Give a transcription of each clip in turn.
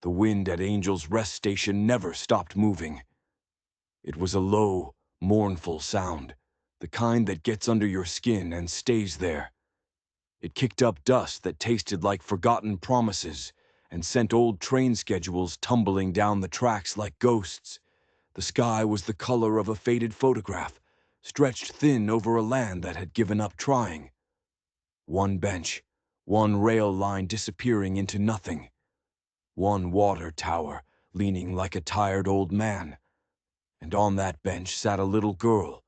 The wind at Angel's Rest Station never stopped moving. It was a low, mournful sound, the kind that gets under your skin and stays there. It kicked up dust that tasted like forgotten promises and sent old train schedules tumbling down the tracks like ghosts. The sky was the color of a faded photograph, stretched thin over a land that had given up trying. One bench, one rail line disappearing into nothing. One water tower leaning like a tired old man. And on that bench sat a little girl.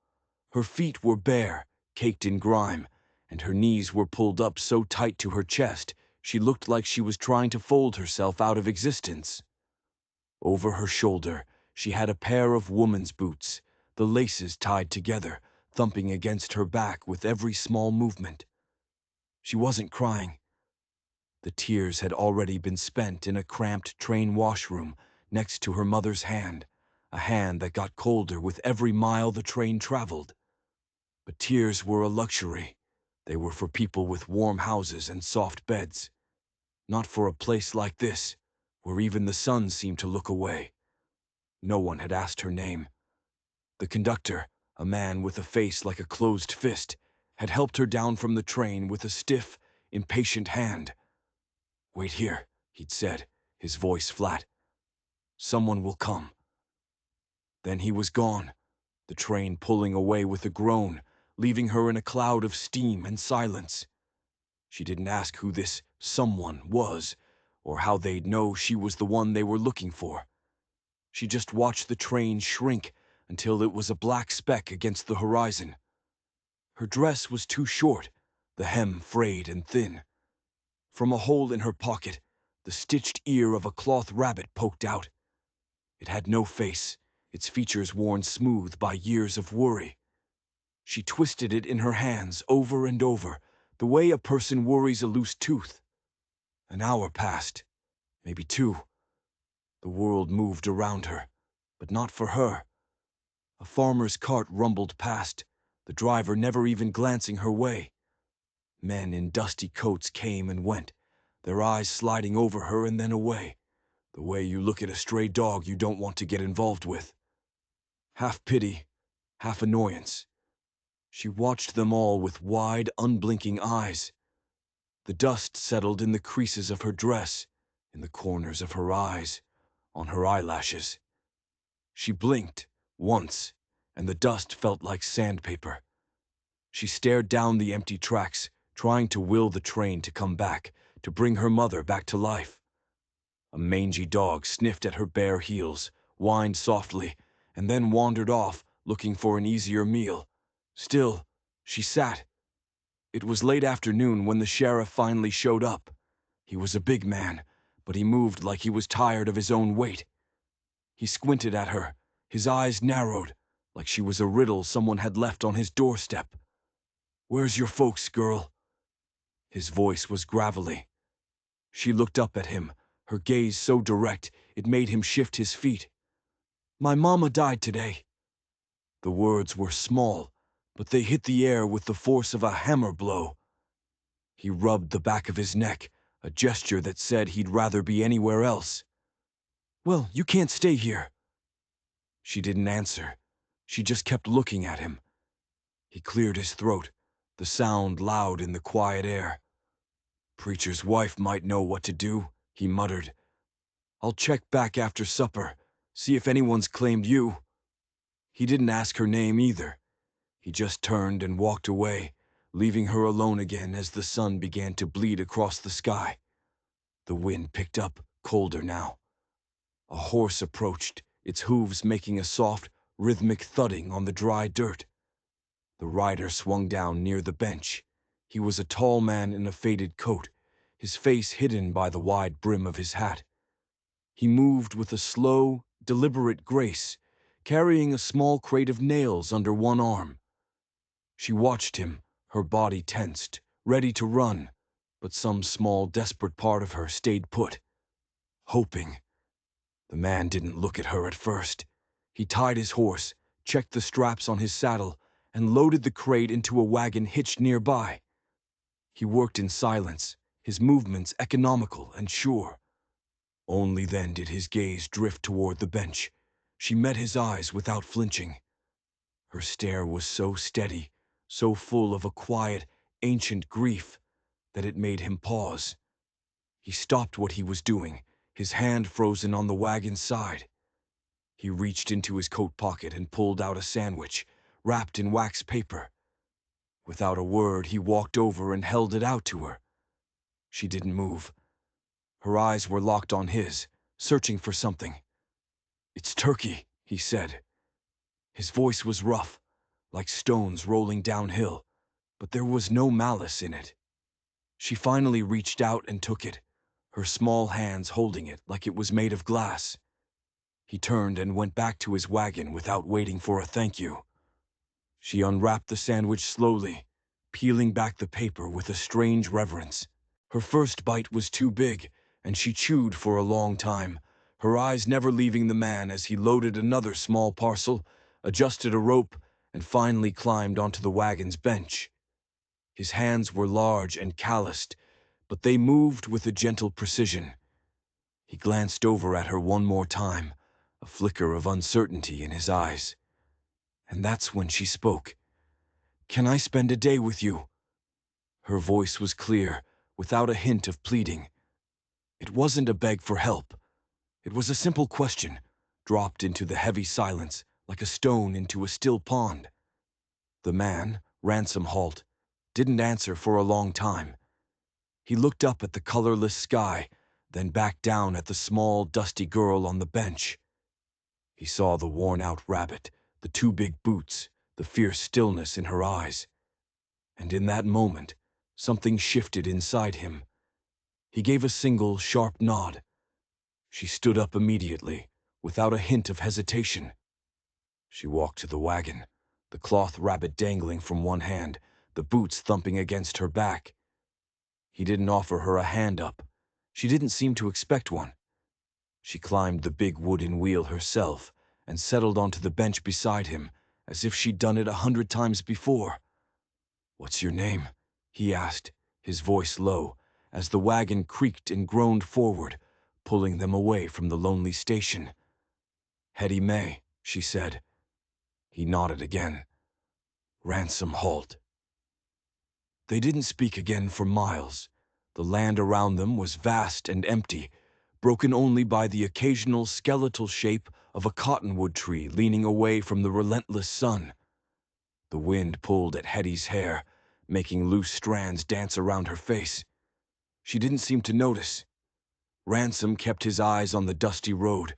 Her feet were bare, caked in grime, and her knees were pulled up so tight to her chest she looked like she was trying to fold herself out of existence. Over her shoulder she had a pair of woman's boots, the laces tied together, thumping against her back with every small movement. She wasn't crying. The tears had already been spent in a cramped train washroom next to her mother's hand, a hand that got colder with every mile the train traveled. But tears were a luxury. They were for people with warm houses and soft beds. Not for a place like this, where even the sun seemed to look away. No one had asked her name. The conductor, a man with a face like a closed fist, had helped her down from the train with a stiff, impatient hand. "Wait here," he'd said, his voice flat. "Someone will come." Then he was gone, the train pulling away with a groan, leaving her in a cloud of steam and silence. She didn't ask who this someone was, or how they'd know she was the one they were looking for. She just watched the train shrink until it was a black speck against the horizon. Her dress was too short, the hem frayed and thin. From a hole in her pocket, the stitched ear of a cloth rabbit poked out. It had no face, its features worn smooth by years of worry. She twisted it in her hands over and over, the way a person worries a loose tooth. An hour passed, maybe two. The world moved around her, but not for her. A farmer's cart rumbled past, the driver never even glancing her way. Men in dusty coats came and went, their eyes sliding over her and then away, the way you look at a stray dog you don't want to get involved with. Half pity, half annoyance. She watched them all with wide, unblinking eyes. The dust settled in the creases of her dress, in the corners of her eyes, on her eyelashes. She blinked, once, and the dust felt like sandpaper. She stared down the empty tracks, trying to will the train to come back, to bring her mother back to life. A mangy dog sniffed at her bare heels, whined softly, and then wandered off, looking for an easier meal. Still, she sat. It was late afternoon when the sheriff finally showed up. He was a big man, but he moved like he was tired of his own weight. He squinted at her, his eyes narrowed, like she was a riddle someone had left on his doorstep. "Where's your folks, girl?" His voice was gravelly. She looked up at him, her gaze so direct it made him shift his feet. "My mama died today." The words were small, but they hit the air with the force of a hammer blow. He rubbed the back of his neck, a gesture that said he'd rather be anywhere else. "Well, you can't stay here." She didn't answer. She just kept looking at him. He cleared his throat, the sound loud in the quiet air. "Preacher's wife might know what to do," he muttered. "I'll check back after supper, see if anyone's claimed you." He didn't ask her name either. He just turned and walked away, leaving her alone again as the sun began to bleed across the sky. The wind picked up, colder now. A horse approached, its hooves making a soft, rhythmic thudding on the dry dirt. The rider swung down near the bench. He was a tall man in a faded coat, his face hidden by the wide brim of his hat. He moved with a slow, deliberate grace, carrying a small crate of nails under one arm. She watched him, her body tensed, ready to run, but some small, desperate part of her stayed put, hoping. The man didn't look at her at first. He tied his horse, checked the straps on his saddle, and loaded the crate into a wagon hitched nearby. He worked in silence, his movements economical and sure. Only then did his gaze drift toward the bench. She met his eyes without flinching. Her stare was so steady, so full of a quiet, ancient grief, that it made him pause. He stopped what he was doing, his hand frozen on the wagon's side. He reached into his coat pocket and pulled out a sandwich, wrapped in wax paper. Without a word, he walked over and held it out to her. She didn't move. Her eyes were locked on his, searching for something. "It's turkey," he said. His voice was rough, like stones rolling downhill, but there was no malice in it. She finally reached out and took it, her small hands holding it like it was made of glass. He turned and went back to his wagon without waiting for a thank you. She unwrapped the sandwich slowly, peeling back the paper with a strange reverence. Her first bite was too big, and she chewed for a long time, her eyes never leaving the man as he loaded another small parcel, adjusted a rope, and finally climbed onto the wagon's bench. His hands were large and calloused, but they moved with a gentle precision. He glanced over at her one more time, a flicker of uncertainty in his eyes. And that's when she spoke. "Can I spend a day with you?" Her voice was clear, without a hint of pleading. It wasn't a beg for help. It was a simple question, dropped into the heavy silence like a stone into a still pond. The man, Ransom Halt, didn't answer for a long time. He looked up at the colorless sky, then back down at the small, dusty girl on the bench. He saw the worn-out rabbit, the two big boots, the fierce stillness in her eyes. And in that moment, something shifted inside him. He gave a single, sharp nod. She stood up immediately, without a hint of hesitation. She walked to the wagon, the cloth rabbit dangling from one hand, the boots thumping against her back. He didn't offer her a hand up. She didn't seem to expect one. She climbed the big wooden wheel herself and settled onto the bench beside him, as if she'd done it 100 times before. "What's your name?" he asked, his voice low, as the wagon creaked and groaned forward, pulling them away from the lonely station. "Hetty May," she said. He nodded again. "Ransom Halt." They didn't speak again for miles. The land around them was vast and empty, broken only by the occasional skeletal shape of a cottonwood tree leaning away from the relentless sun. The wind pulled at Hetty's hair, making loose strands dance around her face. She didn't seem to notice. Ransom kept his eyes on the dusty road,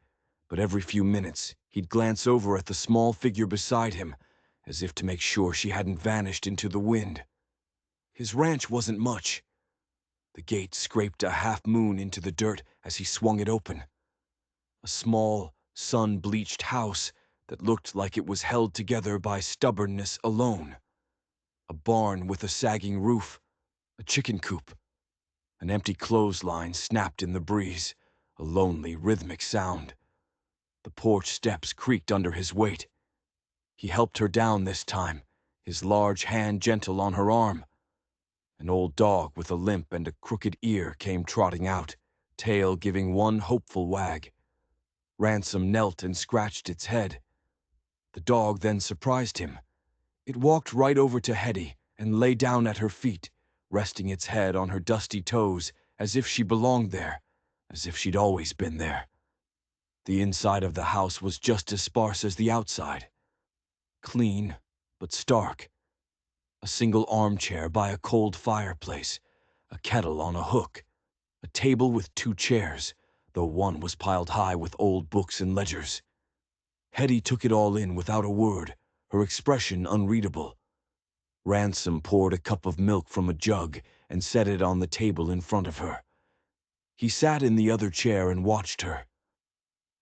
but every few minutes he'd glance over at the small figure beside him, as if to make sure she hadn't vanished into the wind. His ranch wasn't much. The gate scraped a half-moon into the dirt as he swung it open. A small, sun-bleached house that looked like it was held together by stubbornness alone. A barn with a sagging roof, a chicken coop. An empty clothesline snapped in the breeze, a lonely, rhythmic sound. The porch steps creaked under his weight. He helped her down this time, his large hand gentle on her arm. An old dog with a limp and a crooked ear came trotting out, tail giving one hopeful wag. Ransom knelt and scratched its head. The dog then surprised him. It walked right over to Hetty and lay down at her feet, resting its head on her dusty toes as if she belonged there, as if she'd always been there. The inside of the house was just as sparse as the outside. Clean, but stark. A single armchair by a cold fireplace, a kettle on a hook, a table with 2 chairs, though one was piled high with old books and ledgers. Hetty took it all in without a word, her expression unreadable. Ransom poured a cup of milk from a jug and set it on the table in front of her. He sat in the other chair and watched her.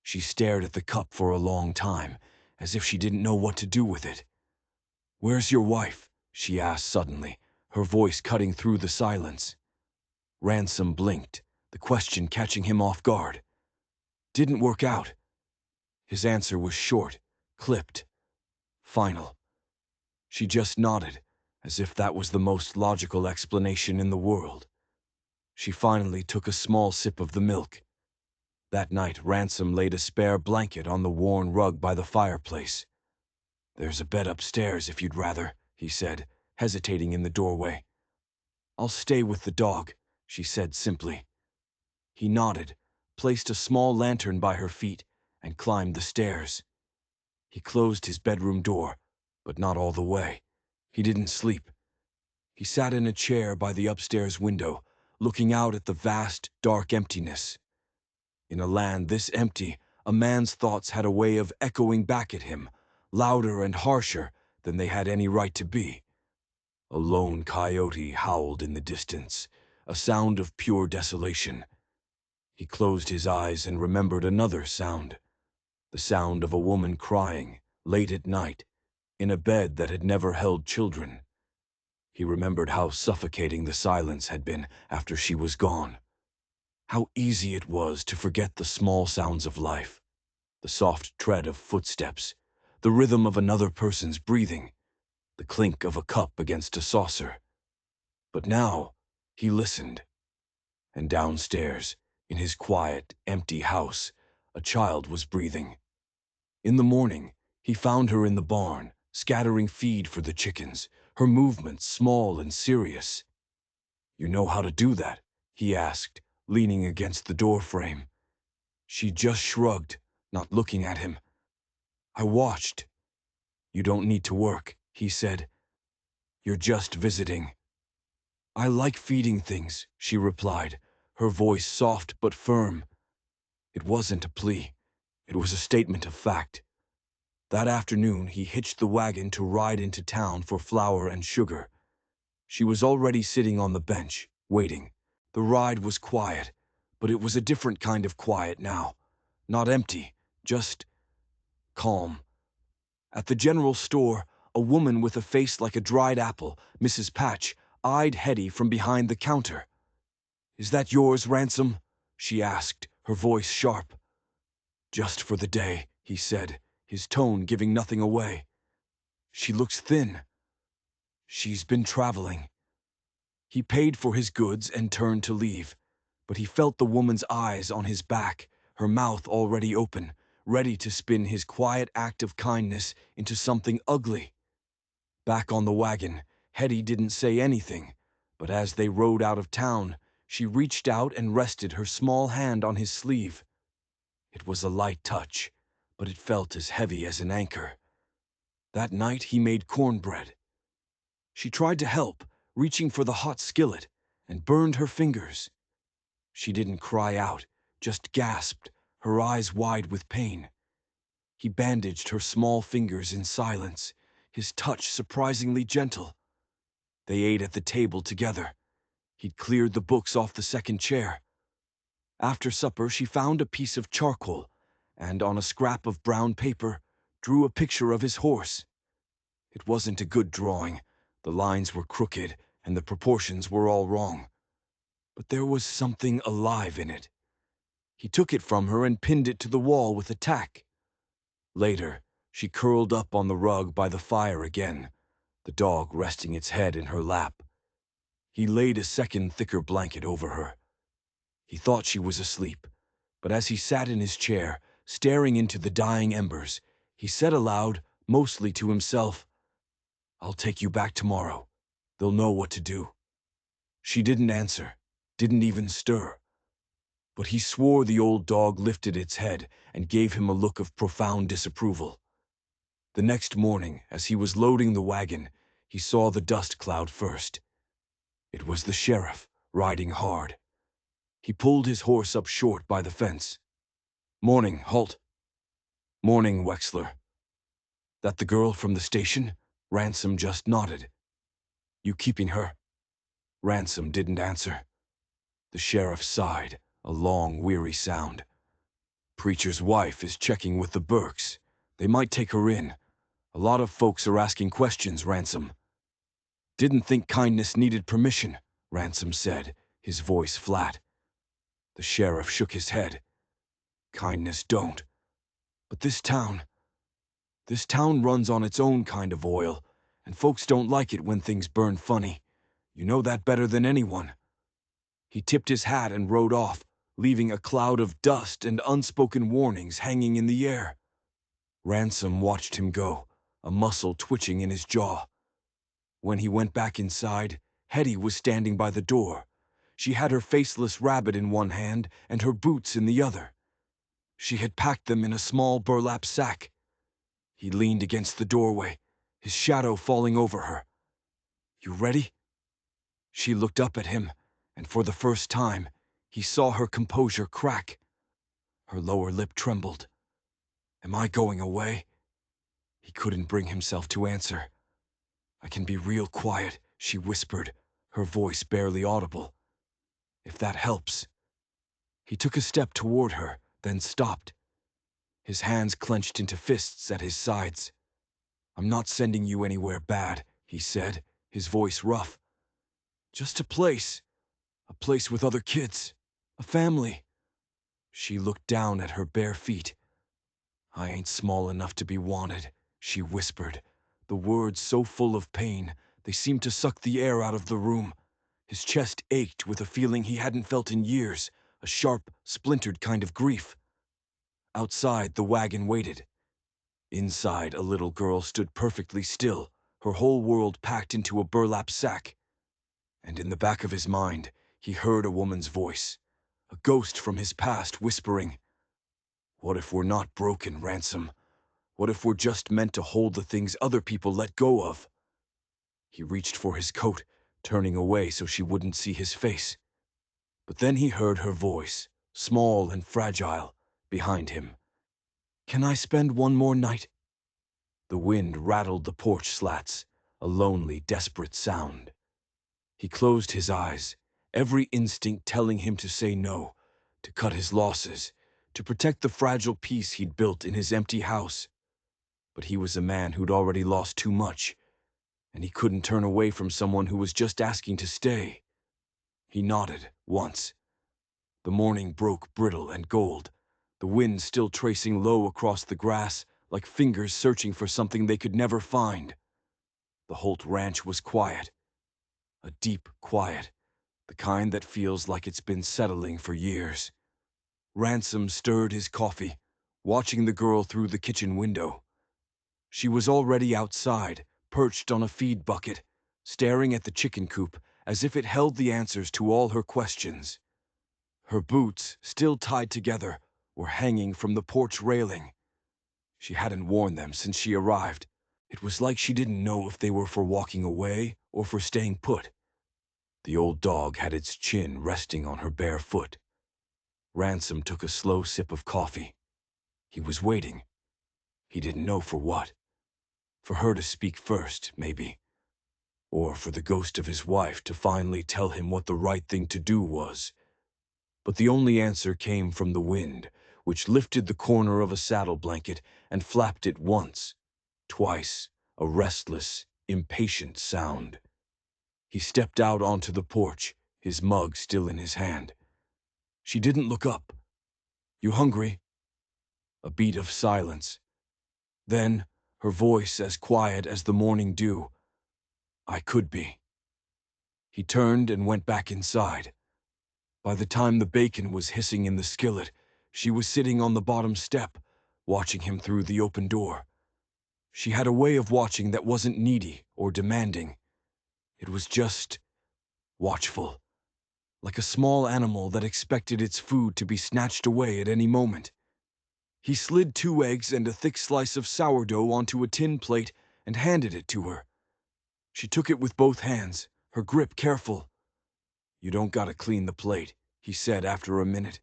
She stared at the cup for a long time, as if she didn't know what to do with it. "Where's your wife?" she asked suddenly, her voice cutting through the silence. Ransom blinked, the question catching him off guard. "Didn't work out." His answer was short, clipped, final. She just nodded, as if that was the most logical explanation in the world. She finally took a small sip of the milk. That night, Ransom laid a spare blanket on the worn rug by the fireplace. "There's a bed upstairs if you'd rather," he said, hesitating in the doorway. "I'll stay with the dog," she said simply. He nodded, placed a small lantern by her feet, and climbed the stairs. He closed his bedroom door, but not all the way. He didn't sleep. He sat in a chair by the upstairs window, looking out at the vast, dark emptiness. In a land this empty, a man's thoughts had a way of echoing back at him, louder and harsher than they had any right to be. A lone coyote howled in the distance, a sound of pure desolation. He closed his eyes and remembered another sound, the sound of a woman crying, late at night, in a bed that had never held children. He remembered how suffocating the silence had been after she was gone. How easy it was to forget the small sounds of life, the soft tread of footsteps, the rhythm of another person's breathing, the clink of a cup against a saucer. But now he listened, and downstairs, in his quiet, empty house, a child was breathing. In the morning, he found her in the barn, scattering feed for the chickens, her movements small and serious. "You know how to do that?" he asked, leaning against the doorframe. She just shrugged, not looking at him. "I watched." "You don't need to work," he said. "You're just visiting." "I like feeding things," she replied, her voice soft but firm. It wasn't a plea. It was a statement of fact. That afternoon, he hitched the wagon to ride into town for flour and sugar. She was already sitting on the bench, waiting. The ride was quiet, but it was a different kind of quiet now. Not empty, just calm. At the general store, a woman with a face like a dried apple, Mrs. Patch, eyed Hetty from behind the counter. "Is that yours, Ransom?" she asked, her voice sharp. "Just for the day," he said, his tone giving nothing away. "She looks thin." "She's been traveling." He paid for his goods and turned to leave, but he felt the woman's eyes on his back, her mouth already open, ready to spin his quiet act of kindness into something ugly. Back on the wagon, Hetty didn't say anything, but as they rode out of town, she reached out and rested her small hand on his sleeve. It was a light touch, but it felt as heavy as an anchor. That night he made cornbread. She tried to help, reaching for the hot skillet, and burned her fingers. She didn't cry out, just gasped, her eyes wide with pain. He bandaged her small fingers in silence, his touch surprisingly gentle. They ate at the table together. He'd cleared the books off the second chair. After supper, she found a piece of charcoal, and on a scrap of brown paper, drew a picture of his horse. It wasn't a good drawing. The lines were crooked, and the proportions were all wrong. But there was something alive in it. He took it from her and pinned it to the wall with a tack. Later, she curled up on the rug by the fire again, the dog resting its head in her lap. He laid a second thicker blanket over her. He thought she was asleep, but as he sat in his chair, staring into the dying embers, he said aloud, mostly to himself, "I'll take you back tomorrow. They'll know what to do." She didn't answer, didn't even stir. But he swore the old dog lifted its head and gave him a look of profound disapproval. The next morning, as he was loading the wagon, he saw the dust cloud first. It was the sheriff, riding hard. He pulled his horse up short by the fence. "Morning, Holt." "Morning, Wexler." "That the girl from the station?" Ransom just nodded. "You keeping her?" Ransom didn't answer. The sheriff sighed, a long, weary sound. "Preacher's wife is checking with the Burkes. They might take her in. A lot of folks are asking questions, Ransom." "Didn't think kindness needed permission," Ransom said, his voice flat. The sheriff shook his head. "Kindness don't. But this town runs on its own kind of oil, and folks don't like it when things burn funny. You know that better than anyone." He tipped his hat and rode off, leaving a cloud of dust and unspoken warnings hanging in the air. Ransom watched him go, a muscle twitching in his jaw. When he went back inside, Hetty was standing by the door. She had her faceless rabbit in one hand and her boots in the other. She had packed them in a small burlap sack. He leaned against the doorway, his shadow falling over her. "You ready?" She looked up at him, and for the first time, he saw her composure crack. Her lower lip trembled. "Am I going away?" He couldn't bring himself to answer. "I can be real quiet," she whispered, her voice barely audible. "If that helps." He took a step toward her, then stopped. His hands clenched into fists at his sides. "I'm not sending you anywhere bad," he said, his voice rough. "Just a place with other kids, a family." She looked down at her bare feet. "I ain't small enough to be wanted," she whispered, the words so full of pain they seemed to suck the air out of the room. His chest ached with a feeling he hadn't felt in years, a sharp, splintered kind of grief. Outside, the wagon waited. Inside, a little girl stood perfectly still, her whole world packed into a burlap sack. And in the back of his mind, he heard a woman's voice, a ghost from his past whispering, "What if we're not broken, Ransom? What if we're just meant to hold the things other people let go of?" He reached for his coat, turning away so she wouldn't see his face. But then he heard her voice, small and fragile, behind him. "Can I spend one more night?" The wind rattled the porch slats, a lonely, desperate sound. He closed his eyes, every instinct telling him to say no, to cut his losses, to protect the fragile peace he'd built in his empty house. But he was a man who'd already lost too much, and he couldn't turn away from someone who was just asking to stay. He nodded, once. The morning broke brittle and gold, the wind still tracing low across the grass, like fingers searching for something they could never find. The Holt Ranch was quiet. A deep quiet, the kind that feels like it's been settling for years. Ransom stirred his coffee, watching the girl through the kitchen window. She was already outside, perched on a feed bucket, staring at the chicken coop as if it held the answers to all her questions. Her boots, still tied together, were hanging from the porch railing. She hadn't worn them since she arrived. It was like she didn't know if they were for walking away or for staying put. The old dog had its chin resting on her bare foot. Ransom took a slow sip of coffee. He was waiting. He didn't know for what. For her to speak first, maybe. Or for the ghost of his wife to finally tell him what the right thing to do was. But the only answer came from the wind, which lifted the corner of a saddle blanket and flapped it once, twice, a restless, impatient sound. He stepped out onto the porch, his mug still in his hand. She didn't look up. "You hungry?" A beat of silence. Then, her voice as quiet as the morning dew. "I could be." He turned and went back inside. By the time the bacon was hissing in the skillet, she was sitting on the bottom step, watching him through the open door. She had a way of watching that wasn't needy or demanding. It was just watchful, like a small animal that expected its food to be snatched away at any moment. He slid 2 eggs and a thick slice of sourdough onto a tin plate and handed it to her. She took it with both hands, her grip careful. "You don't gotta clean the plate," he said after a minute,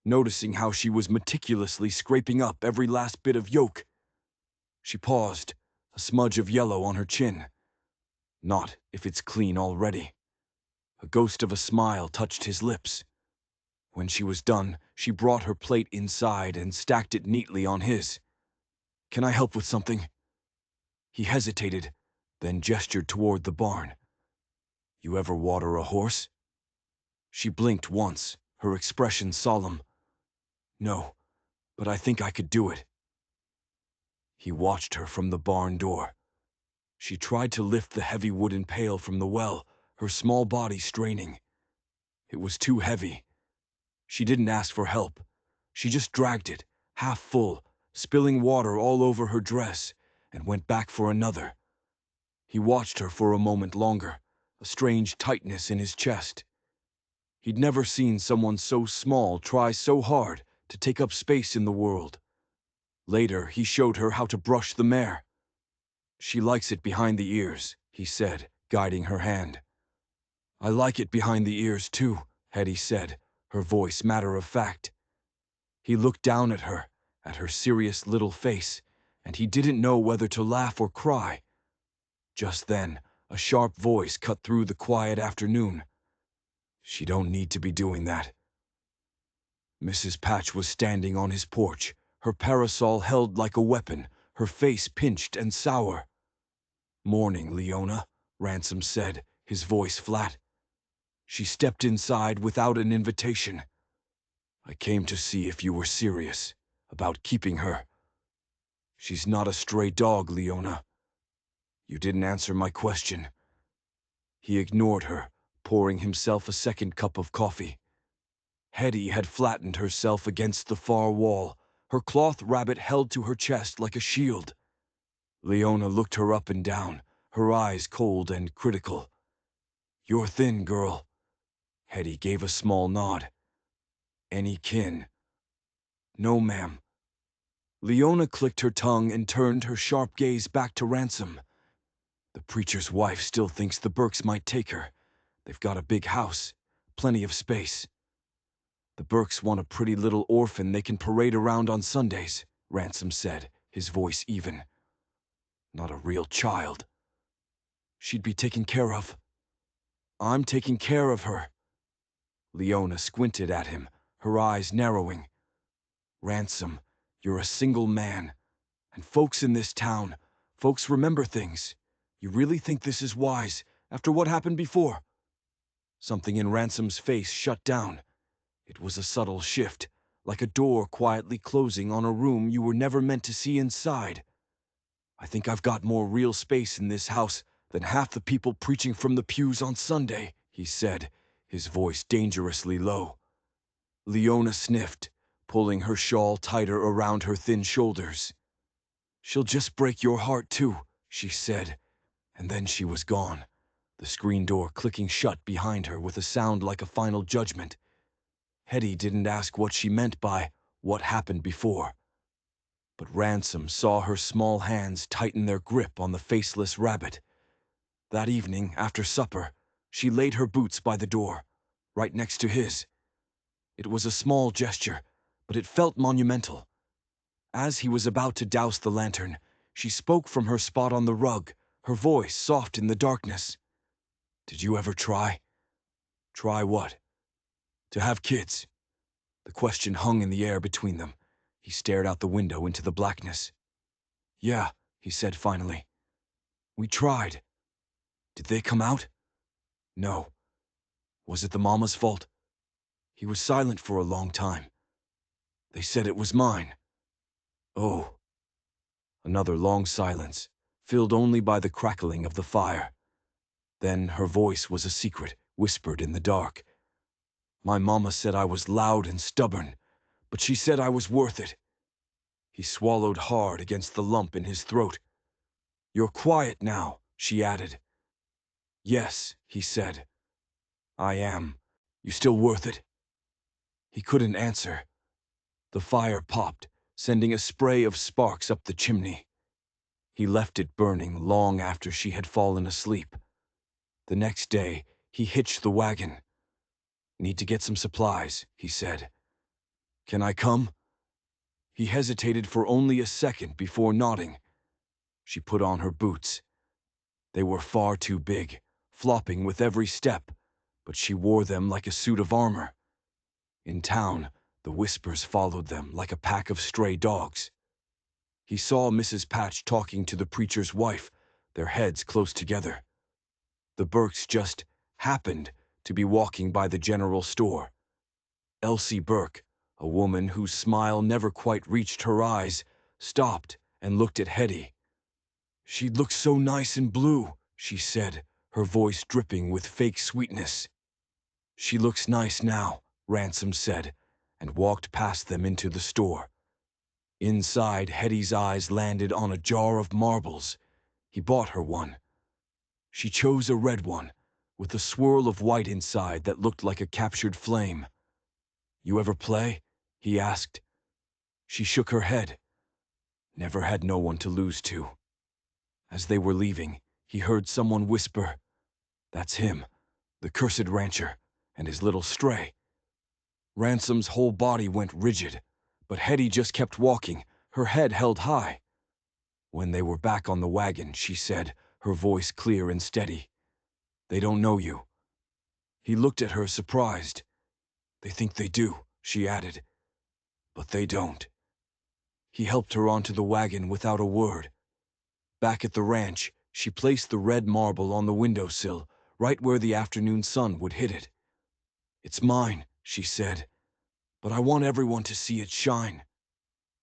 noticing how she was meticulously scraping up every last bit of yolk. She paused, a smudge of yellow on her chin. "Not if it's clean already." A ghost of a smile touched his lips. When she was done, she brought her plate inside and stacked it neatly on his. "Can I help with something?" He hesitated, then gestured toward the barn. "You ever water a horse?" She blinked once, her expression solemn. "No, but I think I could do it." He watched her from the barn door. She tried to lift the heavy wooden pail from the well, her small body straining. It was too heavy. She didn't ask for help. She just dragged it, half full, spilling water all over her dress, and went back for another. He watched her for a moment longer, a strange tightness in his chest. He'd never seen someone so small try so hard to take up space in the world. Later, he showed her how to brush the mare. "She likes it behind the ears," he said, guiding her hand. "I like it behind the ears, too," Hetty said, her voice matter of fact. He looked down at her serious little face, and he didn't know whether to laugh or cry. Just then, a sharp voice cut through the quiet afternoon. "She don't need to be doing that." Mrs. Patch was standing on his porch, her parasol held like a weapon, her face pinched and sour. "Morning, Leona," Ransom said, his voice flat. She stepped inside without an invitation. "I came to see if you were serious about keeping her." "She's not a stray dog, Leona." "You didn't answer my question." He ignored her, pouring himself a second cup of coffee. Hetty had flattened herself against the far wall, her cloth rabbit held to her chest like a shield. Leona looked her up and down, her eyes cold and critical. "You're thin, girl." Hetty gave a small nod. "Any kin?" "No, ma'am." Leona clicked her tongue and turned her sharp gaze back to Ransom. "The preacher's wife still thinks the Burkes might take her. They've got a big house, plenty of space." "The Burkes want a pretty little orphan they can parade around on Sundays," Ransom said, his voice even. "Not a real child." "She'd be taken care of." "I'm taking care of her." Leona squinted at him, her eyes narrowing. "Ransom, you're a single man. And folks in this town, folks remember things. You really think this is wise, after what happened before?" Something in Ransom's face shut down. It was a subtle shift, like a door quietly closing on a room you were never meant to see inside. "I think I've got more real space in this house than half the people preaching from the pews on Sunday," he said, his voice dangerously low. Leona sniffed, pulling her shawl tighter around her thin shoulders. "She'll just break your heart too," she said, and then she was gone, the screen door clicking shut behind her with a sound like a final judgment. Hetty didn't ask what she meant by "what happened before." But Ransom saw her small hands tighten their grip on the faceless rabbit. That evening, after supper, she laid her boots by the door, right next to his. It was a small gesture, but it felt monumental. As he was about to douse the lantern, she spoke from her spot on the rug, her voice soft in the darkness. "Did you ever try?" "Try what?" "To have kids." The question hung in the air between them. He stared out the window into the blackness. "Yeah," he said finally. "We tried." "Did they come out?" "No." "Was it the mama's fault?" He was silent for a long time. "They said it was mine." "Oh." Another long silence, filled only by the crackling of the fire. Then her voice was a secret, whispered in the dark. "My mama said I was loud and stubborn, but she said I was worth it." He swallowed hard against the lump in his throat. "You're quiet now," she added. "Yes," he said. "I am. You still worth it?" He couldn't answer. The fire popped, sending a spray of sparks up the chimney. He left it burning long after she had fallen asleep. The next day, he hitched the wagon. "Need to get some supplies," he said. "Can I come?" He hesitated for only a second before nodding. She put on her boots. They were far too big, flopping with every step, but she wore them like a suit of armor. In town, the whispers followed them like a pack of stray dogs. He saw Mrs. Patch talking to the preacher's wife, their heads close together. The Burkes just happened to be walking by the general store. Elsie Burke, a woman whose smile never quite reached her eyes, stopped and looked at Hetty. "She looks so nice in blue," she said, her voice dripping with fake sweetness. "She looks nice now," Ransom said, and walked past them into the store. Inside, Hetty's eyes landed on a jar of marbles. He bought her one. She chose a red one, with a swirl of white inside that looked like a captured flame. "You ever play?" he asked. She shook her head. Never had no one to lose to. As they were leaving, he heard someone whisper, "That's him, the cursed rancher, and his little stray." Ransom's whole body went rigid, but Hetty just kept walking, her head held high. When they were back on the wagon, she said, her voice clear and steady, "They don't know you." He looked at her surprised. "They think they do," she added, "but they don't." He helped her onto the wagon without a word. Back at the ranch, she placed the red marble on the windowsill, right where the afternoon sun would hit it. "It's mine," she said, "but I want everyone to see it shine."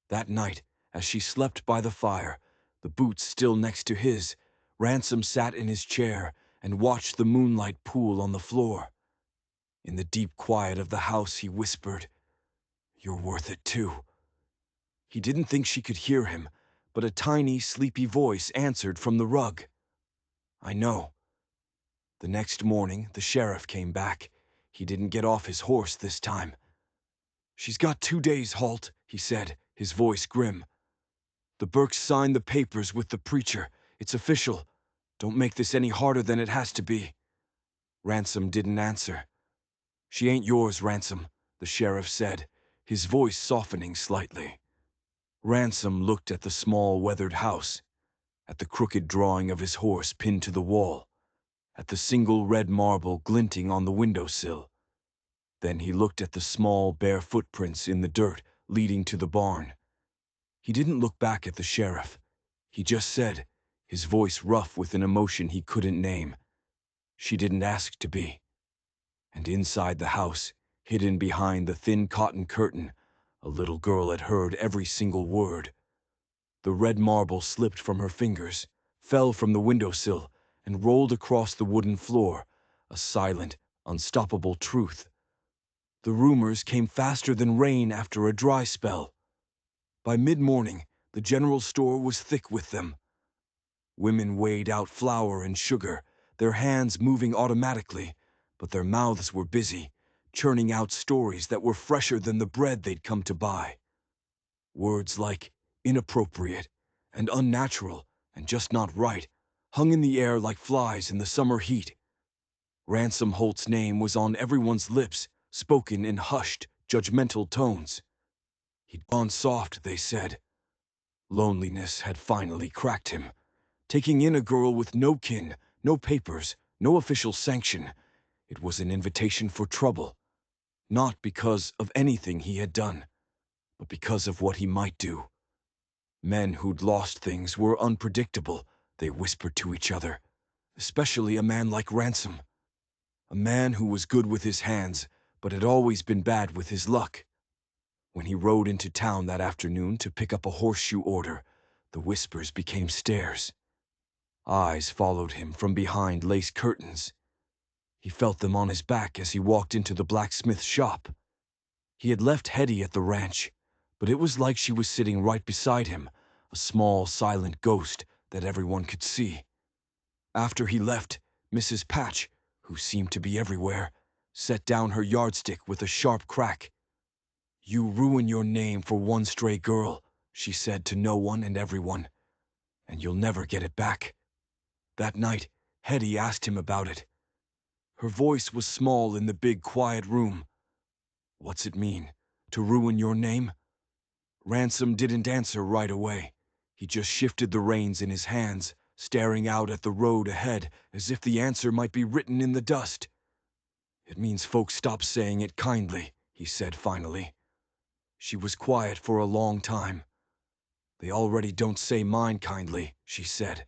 That night, as she slept by the fire, the boots still next to his, Ransom sat in his chair and watched the moonlight pool on the floor. In the deep quiet of the house, he whispered, "You're worth it too." He didn't think she could hear him, but a tiny, sleepy voice answered from the rug, "I know." The next morning, the sheriff came back. He didn't get off his horse this time. "She's got 2 days, Halt," he said, his voice grim. "The Burkes signed the papers with the preacher. It's official. Don't make this any harder than it has to be." Ransom didn't answer. "She ain't yours, Ransom," the sheriff said, his voice softening slightly. Ransom looked at the small, weathered house, at the crooked drawing of his horse pinned to the wall, at the single red marble glinting on the windowsill. Then he looked at the small, bare footprints in the dirt leading to the barn. He didn't look back at the sheriff. He just said, his voice rough with an emotion he couldn't name, "She didn't ask to be." And inside the house, hidden behind the thin cotton curtain, a little girl had heard every single word. The red marble slipped from her fingers, fell from the windowsill, and rolled across the wooden floor, a silent, unstoppable truth. The rumors came faster than rain after a dry spell. By mid-morning, the general store was thick with them. Women weighed out flour and sugar, their hands moving automatically, but their mouths were busy, churning out stories that were fresher than the bread they'd come to buy. Words like inappropriate and unnatural and just not right hung in the air like flies in the summer heat. Ransom Holt's name was on everyone's lips, spoken in hushed, judgmental tones. He'd gone soft, they said. Loneliness had finally cracked him. Taking in a girl with no kin, no papers, no official sanction, it was an invitation for trouble. Not because of anything he had done, but because of what he might do. Men who'd lost things were unpredictable, they whispered to each other. Especially a man like Ransom. A man who was good with his hands, but had always been bad with his luck. When he rode into town that afternoon to pick up a horseshoe order, the whispers became stares. Eyes followed him from behind lace curtains. He felt them on his back as he walked into the blacksmith shop. He had left Hetty at the ranch, but it was like she was sitting right beside him, a small, silent ghost that everyone could see. After he left, Mrs. Patch, who seemed to be everywhere, set down her yardstick with a sharp crack. "You ruin your name for one stray girl," she said to no one and everyone, "and you'll never get it back." That night, Hetty asked him about it. Her voice was small in the big, quiet room. "What's it mean, to ruin your name?" Ransom didn't answer right away. He just shifted the reins in his hands, staring out at the road ahead as if the answer might be written in the dust. "It means folks stop saying it kindly," he said finally. She was quiet for a long time. "They already don't say mine kindly," she said.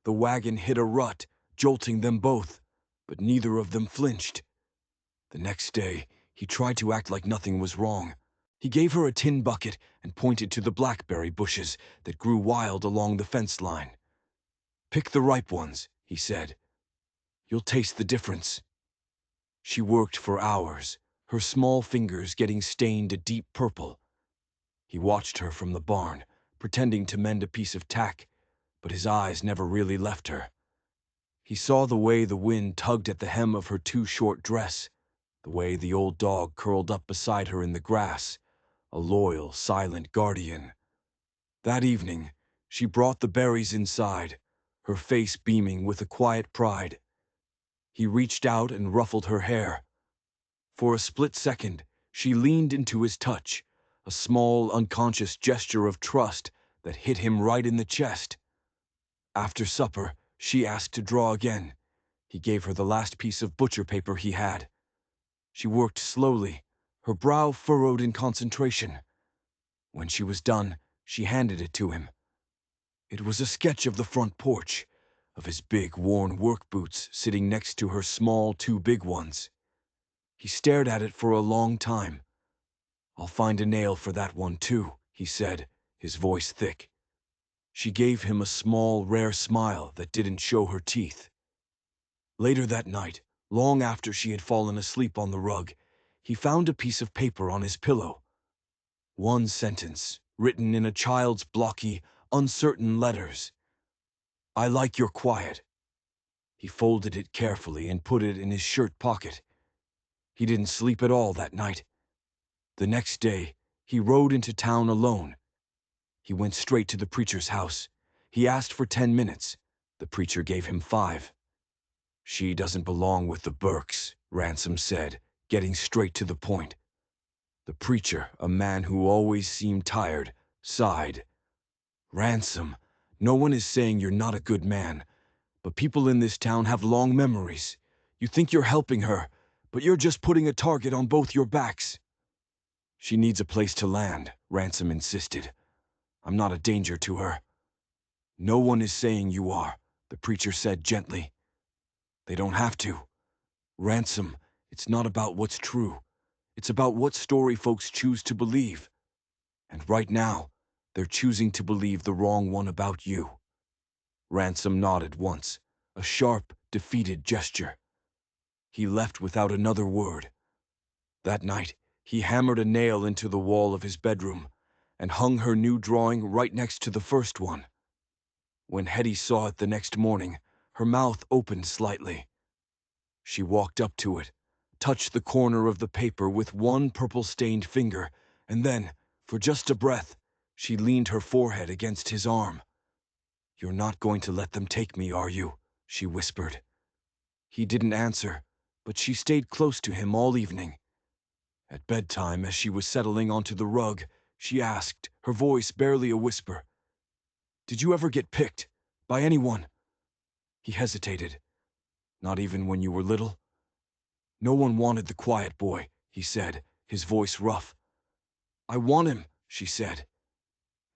The wagon hit a rut, jolting them both, but neither of them flinched. The next day, he tried to act like nothing was wrong. He gave her a tin bucket and pointed to the blackberry bushes that grew wild along the fence line. "Pick the ripe ones," he said. "You'll taste the difference." She worked for hours, her small fingers getting stained a deep purple. He watched her from the barn, pretending to mend a piece of tack, but his eyes never really left her. He saw the way the wind tugged at the hem of her too short dress, the way the old dog curled up beside her in the grass, a loyal, silent guardian. That evening, she brought the berries inside, her face beaming with a quiet pride. He reached out and ruffled her hair. For a split second, she leaned into his touch, a small, unconscious gesture of trust that hit him right in the chest. After supper, she asked to draw again. He gave her the last piece of butcher paper he had. She worked slowly, her brow furrowed in concentration. When she was done, she handed it to him. It was a sketch of the front porch, of his big, worn work boots sitting next to her small, too big ones. He stared at it for a long time. "I'll find a nail for that one too," he said, his voice thick. She gave him a small, rare smile that didn't show her teeth. Later that night, long after she had fallen asleep on the rug, he found a piece of paper on his pillow. One sentence, written in a child's blocky, uncertain letters. "I like your quiet." He folded it carefully and put it in his shirt pocket. He didn't sleep at all that night. The next day, he rode into town alone. He went straight to the preacher's house. He asked for 10 minutes. The preacher gave him 5. "She doesn't belong with the Burkes," Ransom said, getting straight to the point. The preacher, a man who always seemed tired, sighed. "Ransom, no one is saying you're not a good man, but people in this town have long memories. You think you're helping her, but you're just putting a target on both your backs." "She needs a place to land," Ransom insisted. "I'm not a danger to her." "No one is saying you are," the preacher said gently. "They don't have to. Ransom, it's not about what's true. It's about what story folks choose to believe. And right now, they're choosing to believe the wrong one about you." Ransom nodded once, a sharp, defeated gesture. He left without another word. That night, he hammered a nail into the wall of his bedroom and hung her new drawing right next to the first one. When Hetty saw it the next morning, her mouth opened slightly. She walked up to it, touched the corner of the paper with one purple-stained finger, and then, for just a breath, she leaned her forehead against his arm. "You're not going to let them take me, are you?" she whispered. He didn't answer, but she stayed close to him all evening. At bedtime, as she was settling onto the rug, she asked, her voice barely a whisper, "Did you ever get picked? By anyone?" He hesitated. "Not even when you were little?" "No one wanted the quiet boy," he said, his voice rough. "I want him," she said.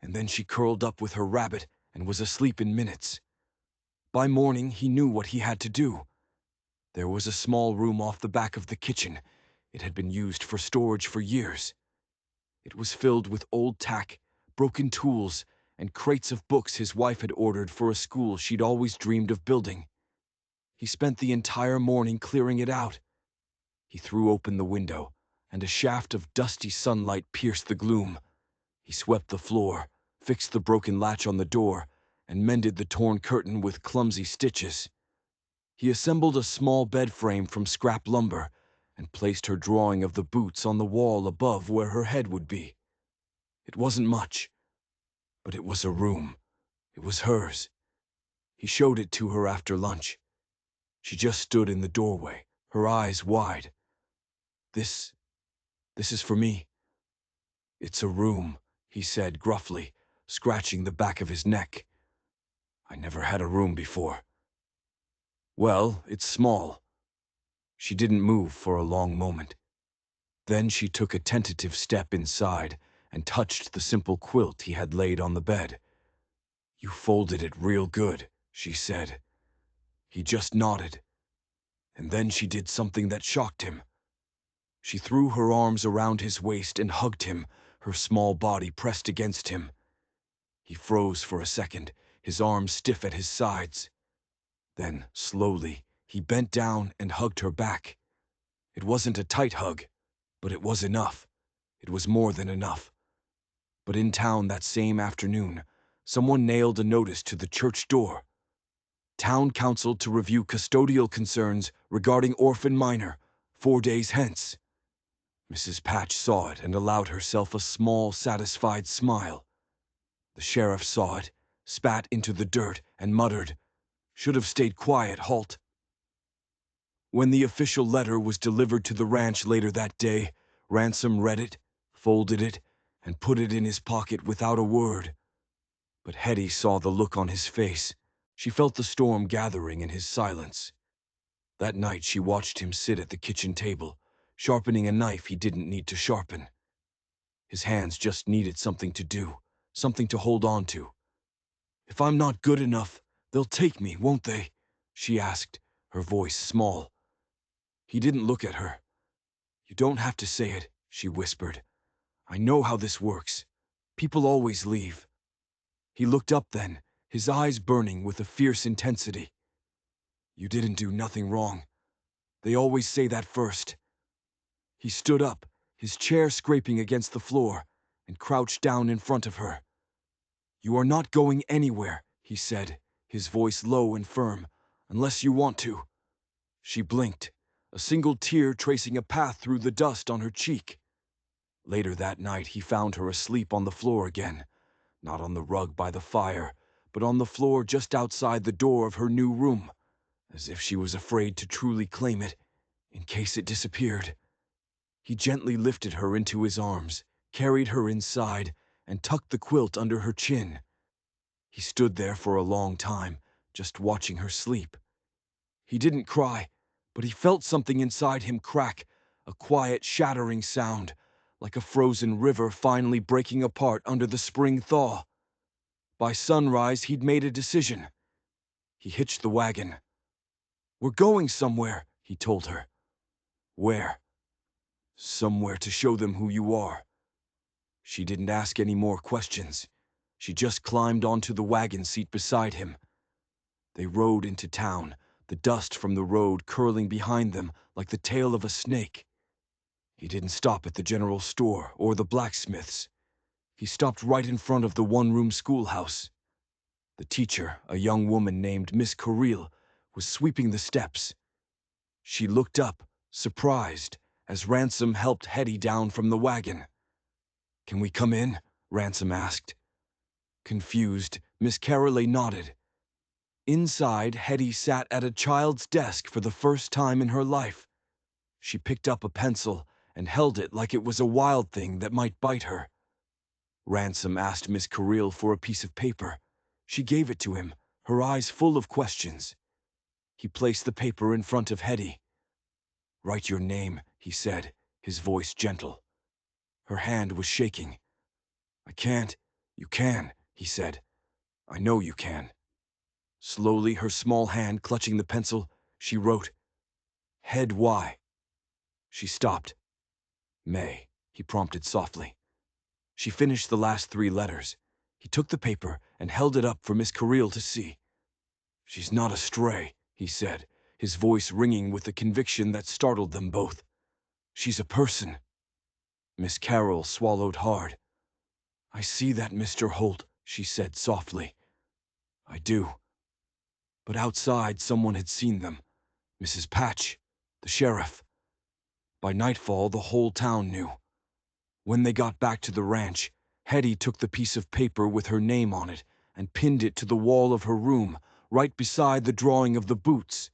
And then she curled up with her rabbit and was asleep in minutes. By morning, he knew what he had to do. There was a small room off the back of the kitchen. It had been used for storage for years. It was filled with old tack, broken tools, and crates of books his wife had ordered for a school she'd always dreamed of building. He spent the entire morning clearing it out. He threw open the window, and a shaft of dusty sunlight pierced the gloom. He swept the floor, fixed the broken latch on the door, and mended the torn curtain with clumsy stitches. He assembled a small bed frame from scrap lumber and placed her drawing of the boots on the wall above where her head would be. It wasn't much, but it was a room. It was hers. He showed it to her after lunch. She just stood in the doorway, her eyes wide. This is for me." "It's a room," he said gruffly, scratching the back of his neck. "I never had a room before." "Well, it's small." She didn't move for a long moment. Then she took a tentative step inside and touched the simple quilt he had laid on the bed. "You folded it real good," she said. He just nodded. And then she did something that shocked him. She threw her arms around his waist and hugged him, her small body pressed against him. He froze for a second, his arms stiff at his sides. Then, slowly, he bent down and hugged her back. It wasn't a tight hug. But it was enough. It was more than enough. But in town that same afternoon, someone nailed a notice to the church door. Town council to review custodial concerns regarding orphan minor, 4 days hence. Mrs. Patch saw it and allowed herself a small, satisfied smile. The sheriff saw it, spat into the dirt, and muttered, "Should have stayed quiet, Halt." When the official letter was delivered to the ranch later that day, Ransom read it, folded it, and put it in his pocket without a word. But Hetty saw the look on his face. She felt the storm gathering in his silence. That night she watched him sit at the kitchen table, sharpening a knife he didn't need to sharpen. His hands just needed something to do, something to hold on to. "If I'm not good enough, they'll take me, won't they?" she asked, her voice small. He didn't look at her. "You don't have to say it," she whispered. "I know how this works. People always leave." He looked up then, his eyes burning with a fierce intensity. "You didn't do nothing wrong. They always say that first." He stood up, his chair scraping against the floor, and crouched down in front of her. "You are not going anywhere," he said, his voice low and firm, "unless you want to." She blinked, a single tear tracing a path through the dust on her cheek. Later that night he found her asleep on the floor again, not on the rug by the fire, but on the floor just outside the door of her new room, as if she was afraid to truly claim it, in case it disappeared. He gently lifted her into his arms, carried her inside, and tucked the quilt under her chin. He stood there for a long time, just watching her sleep. He didn't cry, but he felt something inside him crack, a quiet, shattering sound, like a frozen river finally breaking apart under the spring thaw. By sunrise, he'd made a decision. He hitched the wagon. "We're going somewhere," he told her. "Where?" "Somewhere to show them who you are." She didn't ask any more questions. She just climbed onto the wagon seat beside him. They rode into town, the dust from the road curling behind them like the tail of a snake. He didn't stop at the general store or the blacksmith's. He stopped right in front of the one-room schoolhouse. The teacher, a young woman named Miss Correel, was sweeping the steps. She looked up, surprised, as Ransom helped Hetty down from the wagon. "Can we come in?" Ransom asked. Confused, Miss Carolee nodded. Inside, Hetty sat at a child's desk for the first time in her life. She picked up a pencil and held it like it was a wild thing that might bite her. Ransom asked Miss Correel for a piece of paper. She gave it to him, her eyes full of questions. He placed the paper in front of Hetty. "Write your name," he said, his voice gentle. Her hand was shaking. "I can't." "You can," he said. "I know you can." Slowly, her small hand clutching the pencil, she wrote, "Head Y." She stopped. "May," he prompted softly. She finished the last 3 letters. He took the paper and held it up for Miss Correel to see. "She's not a stray," he said, his voice ringing with a conviction that startled them both. "She's a person." Miss Carroll swallowed hard. "I see that, Mr. Holt," she said softly. "I do." But outside, someone had seen them. Mrs. Patch, the sheriff. By nightfall, the whole town knew. When they got back to the ranch, Hetty took the piece of paper with her name on it and pinned it to the wall of her room, right beside the drawing of the boots.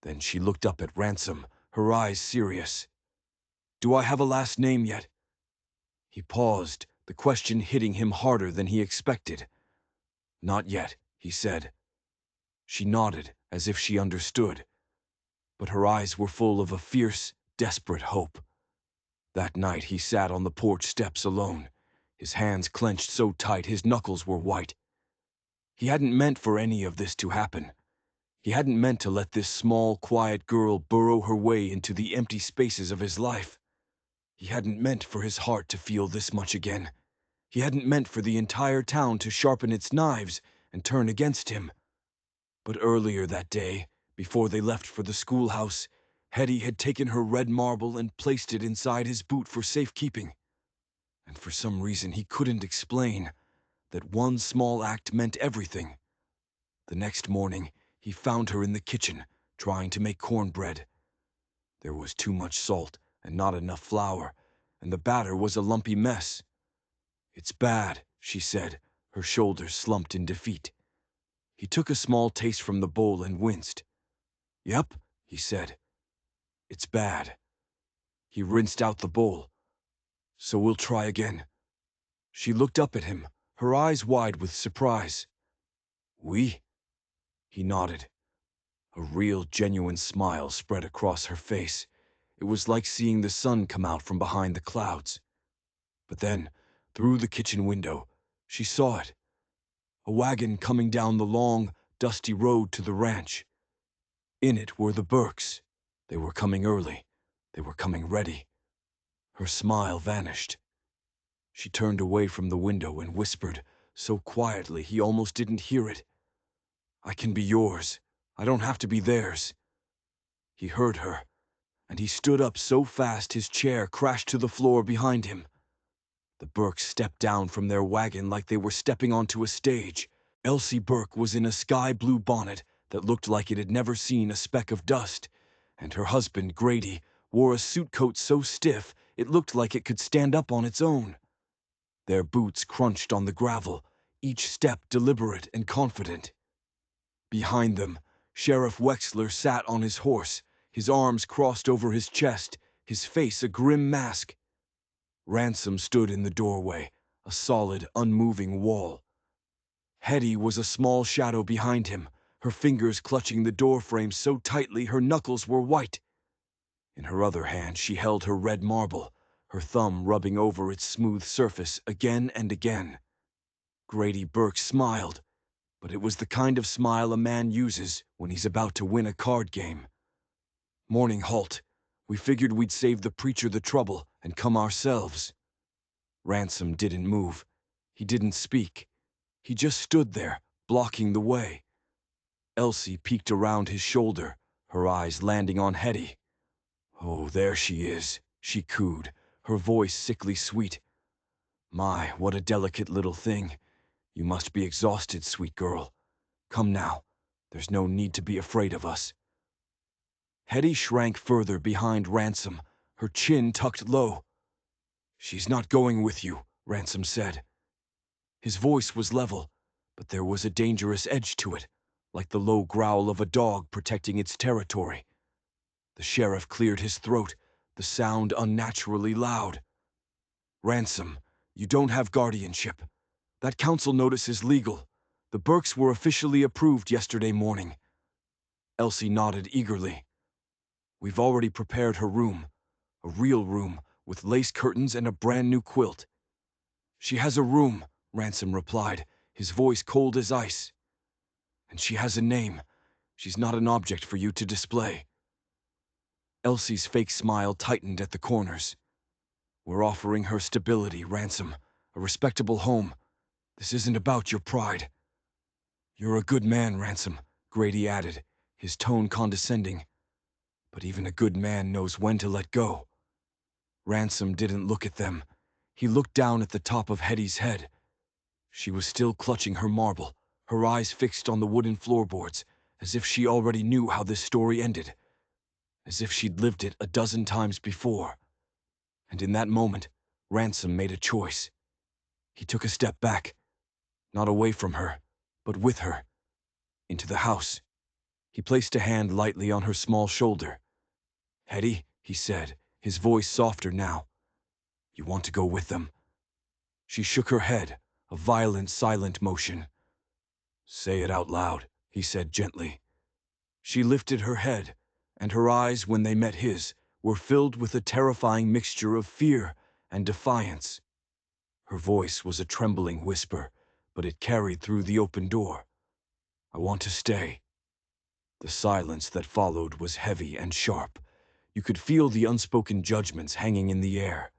Then she looked up at Ransom, her eyes serious. "Do I have a last name yet?" He paused, the question hitting him harder than he expected. "Not yet," he said. She nodded, as if she understood. But her eyes were full of a fierce, desperate hope. That night he sat on the porch steps alone, his hands clenched so tight his knuckles were white. He hadn't meant for any of this to happen. He hadn't meant to let this small, quiet girl burrow her way into the empty spaces of his life. He hadn't meant for his heart to feel this much again. He hadn't meant for the entire town to sharpen its knives and turn against him. But earlier that day, before they left for the schoolhouse, Hetty had taken her red marble and placed it inside his boot for safekeeping. And for some reason he couldn't explain, that one small act meant everything. The next morning, he found her in the kitchen, trying to make cornbread. There was too much salt and not enough flour, and the batter was a lumpy mess. "It's bad," she said, her shoulders slumped in defeat. He took a small taste from the bowl and winced. "Yep," he said. "It's bad." He rinsed out the bowl. "So we'll try again." She looked up at him, her eyes wide with surprise. "Oui?" He nodded. A real, genuine smile spread across her face. It was like seeing the sun come out from behind the clouds. But then, through the kitchen window, she saw it. A wagon coming down the long, dusty road to the ranch. In it were the Burkes. They were coming early. They were coming ready. Her smile vanished. She turned away from the window and whispered, so quietly he almost didn't hear it, "I can be yours. I don't have to be theirs." He heard her, and he stood up so fast his chair crashed to the floor behind him. The Burkes stepped down from their wagon like they were stepping onto a stage. Elsie Burke was in a sky-blue bonnet that looked like it had never seen a speck of dust, and her husband, Grady, wore a suit coat so stiff it looked like it could stand up on its own. Their boots crunched on the gravel, each step deliberate and confident. Behind them, Sheriff Wexler sat on his horse, his arms crossed over his chest, his face a grim mask. Ransom stood in the doorway, a solid, unmoving wall. Hetty was a small shadow behind him, her fingers clutching the doorframe so tightly her knuckles were white. In her other hand she held her red marble, her thumb rubbing over its smooth surface again and again. Grady Burke smiled, but it was the kind of smile a man uses when he's about to win a card game. "Morning halt. We figured we'd save the preacher the trouble and come ourselves." Ransom didn't move. He didn't speak. He just stood there, blocking the way. Elsie peeked around his shoulder, her eyes landing on Hetty. "Oh, there she is," she cooed, her voice sickly sweet. "My, what a delicate little thing. You must be exhausted, sweet girl. Come now, there's no need to be afraid of us." Hetty shrank further behind Ransom, her chin tucked low. "She's not going with you," Ransom said. His voice was level, but there was a dangerous edge to it, like the low growl of a dog protecting its territory. The sheriff cleared his throat, the sound unnaturally loud. "Ransom, you don't have guardianship. That council notice is legal. The Burkes were officially approved yesterday morning." Elsie nodded eagerly. "We've already prepared her room. A real room, with lace curtains and a brand new quilt." "She has a room," Ransom replied, his voice cold as ice. "And she has a name. She's not an object for you to display." Elsie's fake smile tightened at the corners. "We're offering her stability, Ransom, a respectable home. This isn't about your pride." "You're a good man, Ransom," Grady added, his tone condescending. "But even a good man knows when to let go." Ransom didn't look at them. He looked down at the top of Hetty's head. She was still clutching her marble, her eyes fixed on the wooden floorboards, as if she already knew how this story ended, as if she'd lived it a dozen times before. And in that moment, Ransom made a choice. He took a step back, not away from her, but with her, into the house. He placed a hand lightly on her small shoulder. "Hetty," he said, his voice softer now, "you want to go with them?" She shook her head, a violent, silent motion. "Say it out loud," he said gently. She lifted her head, and her eyes, when they met his, were filled with a terrifying mixture of fear and defiance. Her voice was a trembling whisper, but it carried through the open door. "I want to stay." The silence that followed was heavy and sharp. You could feel the unspoken judgments hanging in the air.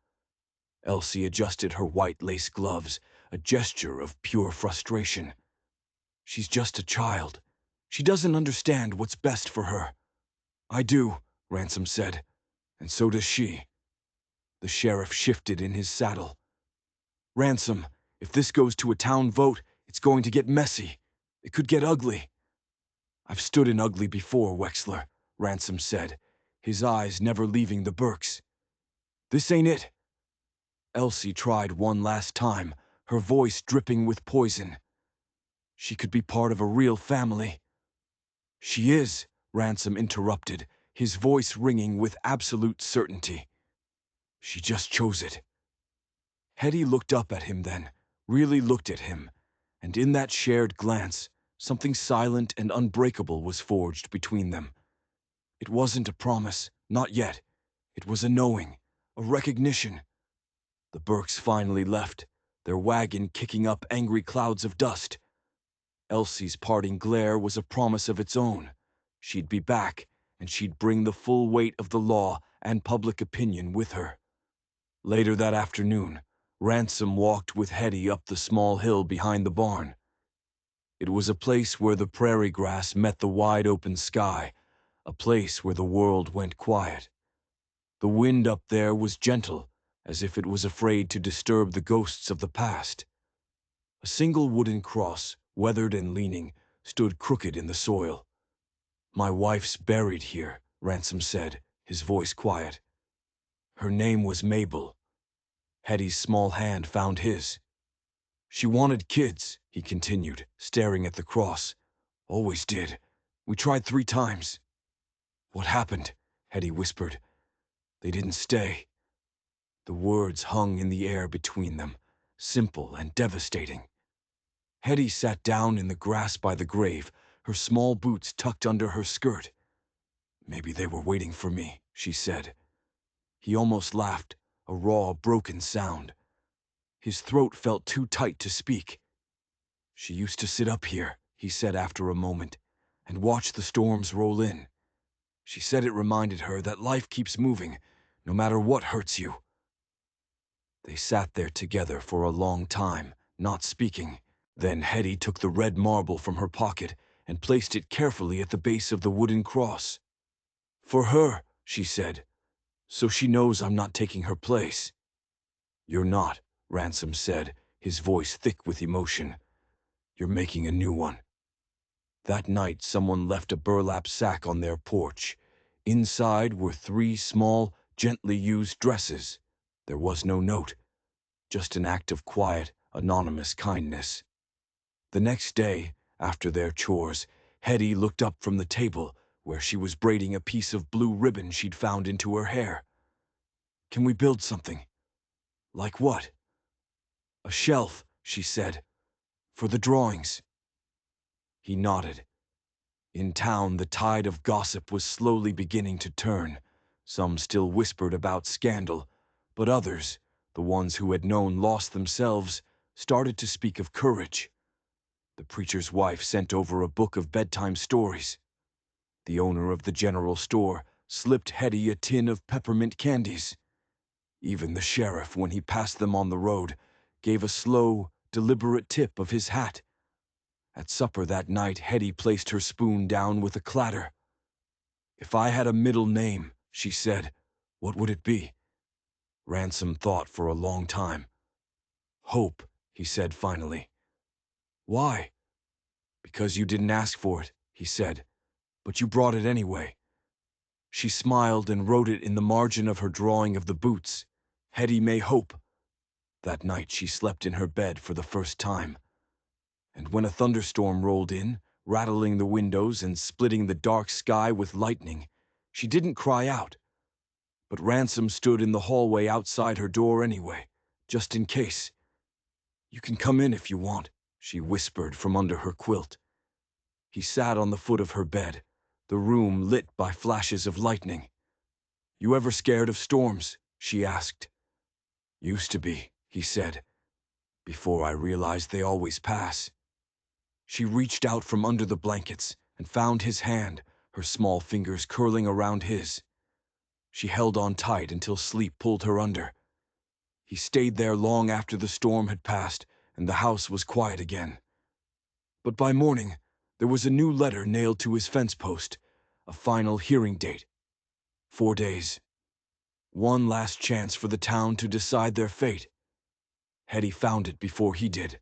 Elsie adjusted her white lace gloves, a gesture of pure frustration. "She's just a child. She doesn't understand what's best for her." "I do," Ransom said, "and so does she." The sheriff shifted in his saddle. "Ransom, if this goes to a town vote, it's going to get messy. It could get ugly." "I've stood in ugly before, Wexler," Ransom said, his eyes never leaving the Burks. "This ain't it." Elsie tried one last time, her voice dripping with poison. "She could be part of a real family." "She is," Ransom interrupted, his voice ringing with absolute certainty. "She just chose it." Hetty looked up at him then, really looked at him, and in that shared glance, something silent and unbreakable was forged between them. It wasn't a promise, not yet. It was a knowing, a recognition. The Burks finally left, their wagon kicking up angry clouds of dust. Elsie's parting glare was a promise of its own. She'd be back, and she'd bring the full weight of the law and public opinion with her. Later that afternoon, Ransom walked with Hetty up the small hill behind the barn. It was a place where the prairie grass met the wide open sky, a place where the world went quiet. The wind up there was gentle, as if it was afraid to disturb the ghosts of the past. A single wooden cross, weathered and leaning, stood crooked in the soil. "My wife's buried here," Ransom said, his voice quiet. "Her name was Mabel." Hetty's small hand found his. "She wanted kids," he continued, staring at the cross. "Always did. We tried 3 times." "What happened?" Hetty whispered. "They didn't stay." The words hung in the air between them, simple and devastating. Hetty sat down in the grass by the grave, her small boots tucked under her skirt. "Maybe they were waiting for me," she said. He almost laughed, a raw, broken sound. His throat felt too tight to speak. "She used to sit up here," he said after a moment, "and watch the storms roll in. She said it reminded her that life keeps moving, no matter what hurts you." They sat there together for a long time, not speaking. Then Hetty took the red marble from her pocket and placed it carefully at the base of the wooden cross. "For her," she said, "so she knows I'm not taking her place." "You're not," Ransom said, his voice thick with emotion. "You're making a new one." That night someone left a burlap sack on their porch. Inside were 3 small, gently used dresses. There was no note, just an act of quiet, anonymous kindness. The next day, after their chores, Hetty looked up from the table where she was braiding a piece of blue ribbon she'd found into her hair. "Can we build something?" "Like what?" "A shelf," she said, "for the drawings." He nodded. In town, the tide of gossip was slowly beginning to turn. Some still whispered about scandal, but others, the ones who had known loss themselves, started to speak of courage. The preacher's wife sent over a book of bedtime stories. The owner of the general store slipped Hetty a tin of peppermint candies. Even the sheriff, when he passed them on the road, gave a slow, deliberate tip of his hat. At supper that night, Hetty placed her spoon down with a clatter. "If I had a middle name," she said, "what would it be?" Ransom thought for a long time. "Hope," he said finally. "Why?" "Because you didn't ask for it," he said, "but you brought it anyway." She smiled and wrote it in the margin of her drawing of the boots. Hetty May Hope. That night she slept in her bed for the first time. And when a thunderstorm rolled in, rattling the windows and splitting the dark sky with lightning, she didn't cry out. But Ransom stood in the hallway outside her door anyway, just in case. "You can come in if you want," she whispered from under her quilt. He sat on the foot of her bed, the room lit by flashes of lightning. "You ever scared of storms?" she asked. "Used to be," he said, "before I realized they always pass." She reached out from under the blankets and found his hand, her small fingers curling around his. She held on tight until sleep pulled her under. He stayed there long after the storm had passed and the house was quiet again. But by morning, there was a new letter nailed to his fence post, a final hearing date. 4 days. One last chance for the town to decide their fate. Hetty found it before he did.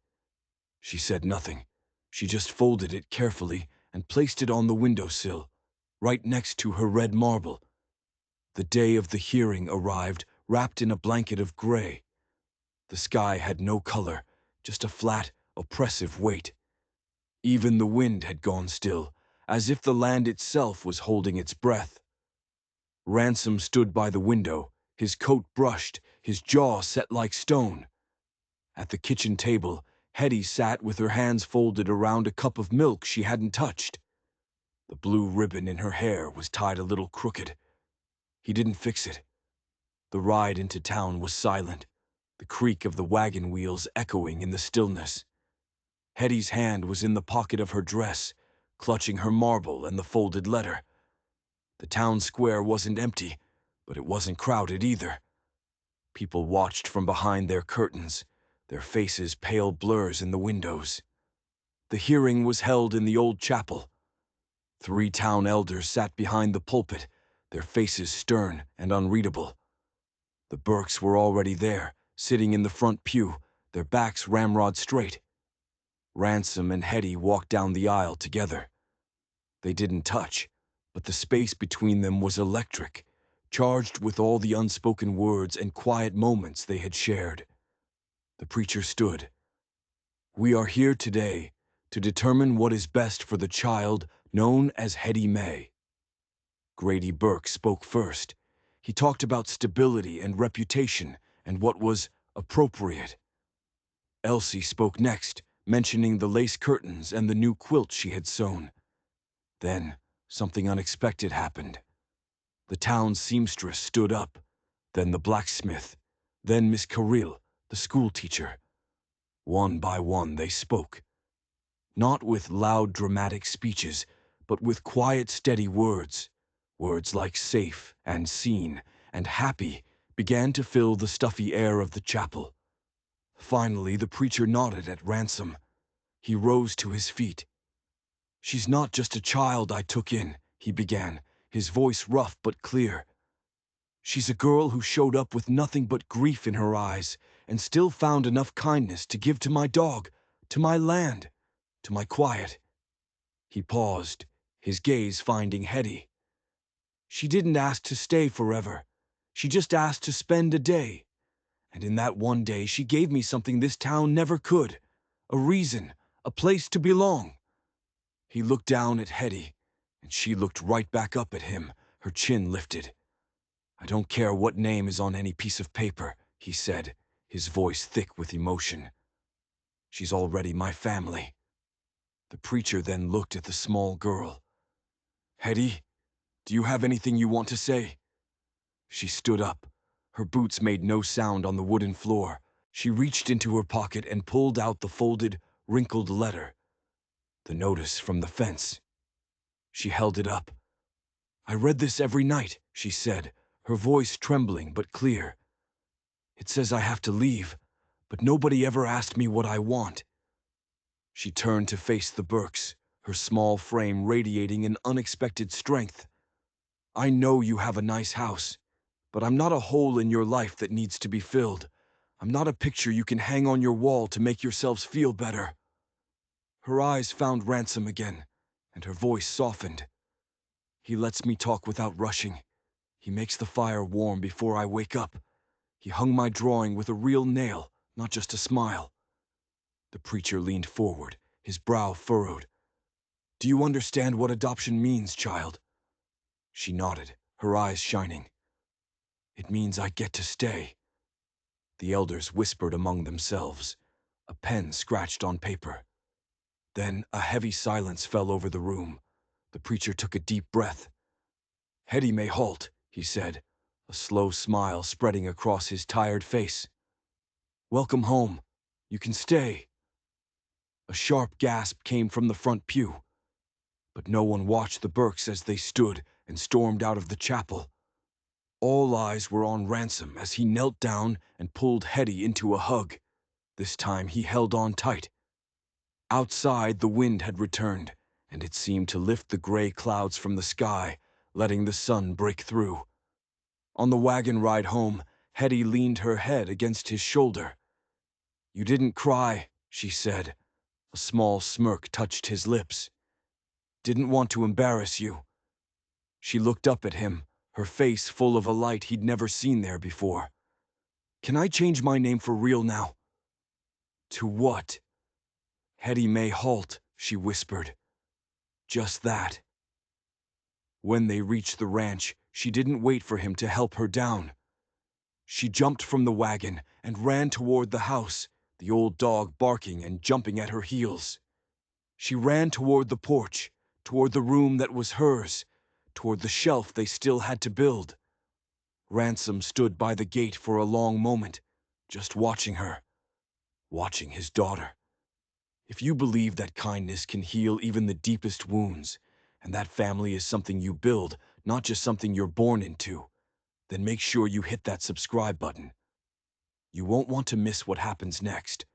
She said nothing. She just folded it carefully and placed it on the windowsill, right next to her red marble. The day of the hearing arrived, wrapped in a blanket of gray. The sky had no color, just a flat, oppressive weight. Even the wind had gone still, as if the land itself was holding its breath. Ransom stood by the window, his coat brushed, his jaw set like stone. At the kitchen table, Hetty sat with her hands folded around a cup of milk she hadn't touched. The blue ribbon in her hair was tied a little crooked. He didn't fix it. The ride into town was silent, the creak of the wagon wheels echoing in the stillness. Hetty's hand was in the pocket of her dress, clutching her marble and the folded letter. The town square wasn't empty, but it wasn't crowded either. People watched from behind their curtains, their faces pale blurs in the windows. The hearing was held in the old chapel. 3 town elders sat behind the pulpit, their faces stern and unreadable. The Burkes were already there, sitting in the front pew, their backs ramrod straight. Ransom and Hetty walked down the aisle together. They didn't touch, but the space between them was electric, charged with all the unspoken words and quiet moments they had shared. The preacher stood. "We are here today to determine what is best for the child known as Hetty May." Grady Burke spoke first. He talked about stability and reputation and what was appropriate. Elsie spoke next, mentioning the lace curtains and the new quilt she had sewn. Then, something unexpected happened. The town seamstress stood up, then the blacksmith, then Miss Carril, the schoolteacher. One by one they spoke. Not with loud dramatic speeches, but with quiet steady words. Words like safe and seen and happy began to fill the stuffy air of the chapel. Finally, the preacher nodded at Ransom. He rose to his feet. "She's not just a child I took in," he began, his voice rough but clear. "She's a girl who showed up with nothing but grief in her eyes and still found enough kindness to give to my dog, to my land, to my quiet." He paused, his gaze finding Hetty. "She didn't ask to stay forever. She just asked to spend a day. And in that one day she gave me something this town never could. A reason, a place to belong." He looked down at Hetty, and she looked right back up at him, her chin lifted. "I don't care what name is on any piece of paper," he said, his voice thick with emotion. "She's already my family." The preacher then looked at the small girl. "Hetty, do you have anything you want to say?" She stood up. Her boots made no sound on the wooden floor. She reached into her pocket and pulled out the folded, wrinkled letter. The notice from the fence. She held it up. "I read this every night," she said, her voice trembling but clear. "It says I have to leave, but nobody ever asked me what I want." She turned to face the Burkes, her small frame radiating an unexpected strength. "I know you have a nice house, but I'm not a hole in your life that needs to be filled. I'm not a picture you can hang on your wall to make yourselves feel better." Her eyes found Ransom again, and her voice softened. "He lets me talk without rushing. He makes the fire warm before I wake up. He hung my drawing with a real nail, not just a smile." The preacher leaned forward, his brow furrowed. "Do you understand what adoption means, child?" She nodded, her eyes shining. "It means I get to stay." The elders whispered among themselves. A pen scratched on paper. Then a heavy silence fell over the room. The preacher took a deep breath. "Hetty may halt," he said, a slow smile spreading across his tired face. "Welcome home. You can stay." A sharp gasp came from the front pew. But no one watched the Burkes as they stood and stormed out of the chapel. All eyes were on Ransom as he knelt down and pulled Hetty into a hug. This time he held on tight. Outside, the wind had returned, and it seemed to lift the gray clouds from the sky, letting the sun break through. On the wagon ride home, Hetty leaned her head against his shoulder. "You didn't cry," she said. A small smirk touched his lips. "Didn't want to embarrass you." She looked up at him, her face full of a light he'd never seen there before. "Can I change my name for real now?" "To what?" "Hetty May Holt," she whispered. "Just that." When they reached the ranch, she didn't wait for him to help her down. She jumped from the wagon and ran toward the house, the old dog barking and jumping at her heels. She ran toward the porch, toward the room that was hers, toward the shelf they still had to build. Ransom stood by the gate for a long moment, just watching her, watching his daughter. If you believe that kindness can heal even the deepest wounds, and that family is something you build, not just something you're born into, then make sure you hit that subscribe button. You won't want to miss what happens next.